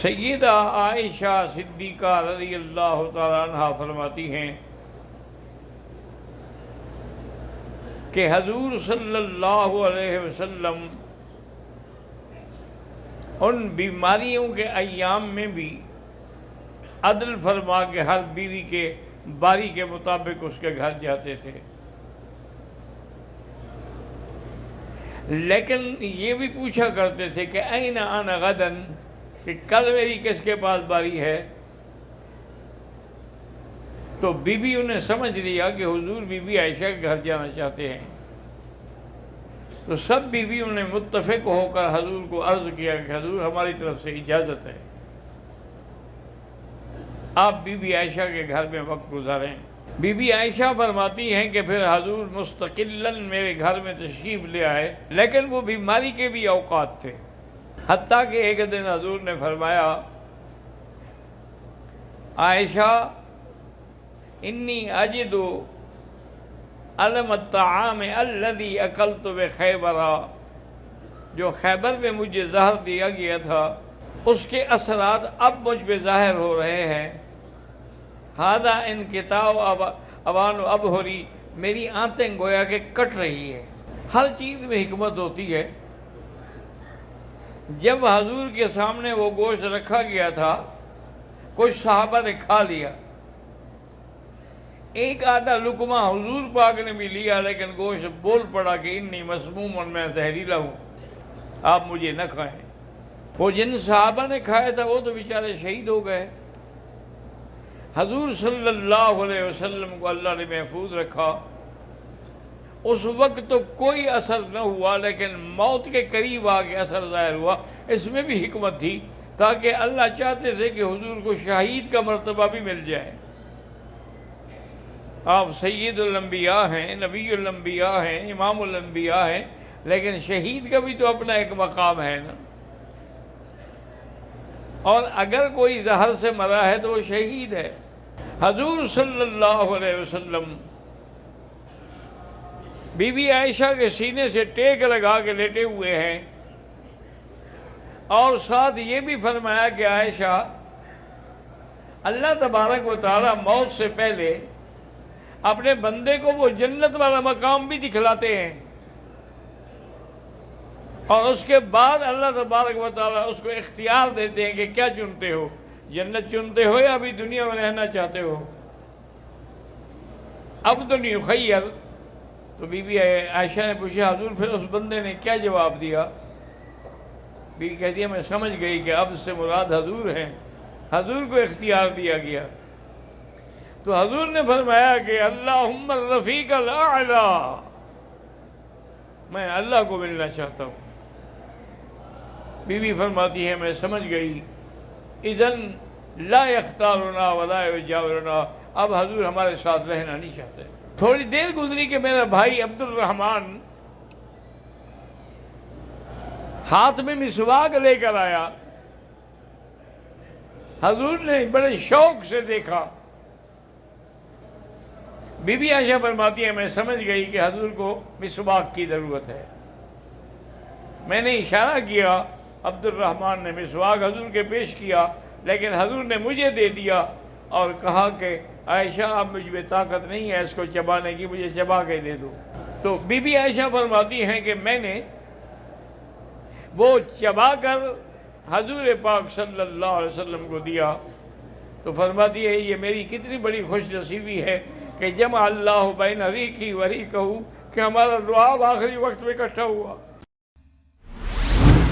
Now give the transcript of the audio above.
سیدہ عائشہ صدیقہ رضی اللہ تعالیٰ عنہ فرماتی ہیں کہ حضور صلی اللہ علیہ وسلم ان بیماریوں کے ایام میں بھی عدل فرما کے ہر بیوی کے باری کے مطابق اس کے گھر جاتے تھے، لیکن یہ بھی پوچھا کرتے تھے کہ این انا غدن، کہ کل میری کس کے پاس باری ہے؟ تو بی بی انہیں سمجھ لیا کہ حضور بی بی عائشہ کے گھر جانا چاہتے ہیں، تو سب بیویوں نے متفق ہو کر حضور کو عرض کیا کہ حضور ہماری طرف سے اجازت ہے، آپ بی بی عائشہ کے گھر میں وقت گزاریں۔ بی بی عائشہ فرماتی ہیں کہ پھر حضور مستقلاً میرے گھر میں تشریف لے آئے، لیکن وہ بیماری کے بھی اوقات تھے، حتیٰ کہ ایک دن حضور نے فرمایا عائشہ انی اجد علم الطعام الذی اکلت بخیبر، جو خیبر میں مجھے زہر دیا گیا تھا اس کے اثرات اب مجھ پہ ظاہر ہو رہے ہیں، ھذا انقطاع اوان ابہری، میری آنتیں گویا کہ کٹ رہی ہے۔ ہر چیز میں حکمت ہوتی ہے۔ جب حضور کے سامنے وہ گوشت رکھا گیا تھا، کچھ صحابہ نے کھا لیا، ایک آدھا لقمہ حضور پاک نے بھی لیا، لیکن گوشت بول پڑا کہ انی مسموم اور میں زہریلا ہوں، آپ مجھے نہ کھائیں۔ وہ جن صحابہ نے کھایا تھا وہ تو بیچارے شہید ہو گئے۔ حضور صلی اللہ علیہ وسلم کو اللہ نے محفوظ رکھا، اس وقت تو کوئی اثر نہ ہوا، لیکن موت کے قریب آ کے اثر ظاہر ہوا۔ اس میں بھی حکمت تھی، تاکہ اللہ چاہتے تھے کہ حضور کو شہید کا مرتبہ بھی مل جائے۔ آپ سید الانبیاء ہیں، نبی الانبیاء ہیں، امام الانبیاء ہیں، لیکن شہید کا بھی تو اپنا ایک مقام ہے نا۔ اور اگر کوئی زہر سے مرا ہے تو وہ شہید ہے۔ حضور صلی اللہ علیہ وسلم بی بی عائشہ کے سینے سے ٹیک لگا کے لیٹے ہوئے ہیں، اور ساتھ یہ بھی فرمایا کہ عائشہ، اللہ تبارک و تعالی موت سے پہلے اپنے بندے کو وہ جنت والا مقام بھی دکھلاتے ہیں، اور اس کے بعد اللہ تبارک و تعالیٰ اس کو اختیار دیتے ہیں کہ کیا چنتے ہو، جنت چنتے ہو یا ابھی دنیا میں رہنا چاہتے ہو؟ عبد یخیر۔ تو بی بی عائشہ نے پوچھا حضور پھر اس بندے نے کیا جواب دیا؟ بی بی کہتی ہے میں سمجھ گئی کہ اب سے مراد حضور ہیں، حضور کو اختیار دیا گیا۔ تو حضور نے فرمایا کہ اللہم الرفیق الاعلی، میں اللہ کو ملنا چاہتا ہوں۔ بی بی فرماتی ہے میں سمجھ گئی، اذن لا یختارنا ولا یجاورنا، اب حضور ہمارے ساتھ رہنا نہیں چاہتے۔ تھوڑی دیر گزری کہ میرا بھائی عبد الرحمن ہاتھ میں مسواک لے کر آیا، حضور نے بڑے شوق سے دیکھا۔ بی بی عائشہ فرماتی ہے میں سمجھ گئی کہ حضور کو مسواک کی ضرورت ہے۔ میں نے اشارہ کیا، عبد الرحمن نے مسواک حضور کے پیش کیا، لیکن حضور نے مجھے دے دیا اور کہا کہ عائشہ اب مجھ میں طاقت نہیں ہے اس کو چبانے کی، مجھے چبا کے دے دو۔ تو بی بی عائشہ فرماتی ہیں کہ میں نے وہ چبا کر حضور پاک صلی اللہ علیہ وسلم کو دیا، تو فرماتی ہے یہ میری کتنی بڑی خوش نصیبی ہے کہ جمع اللہ بین ریقی و ریقہ، کہ ہمارا لعاب آخری وقت میں اکٹھا ہوا۔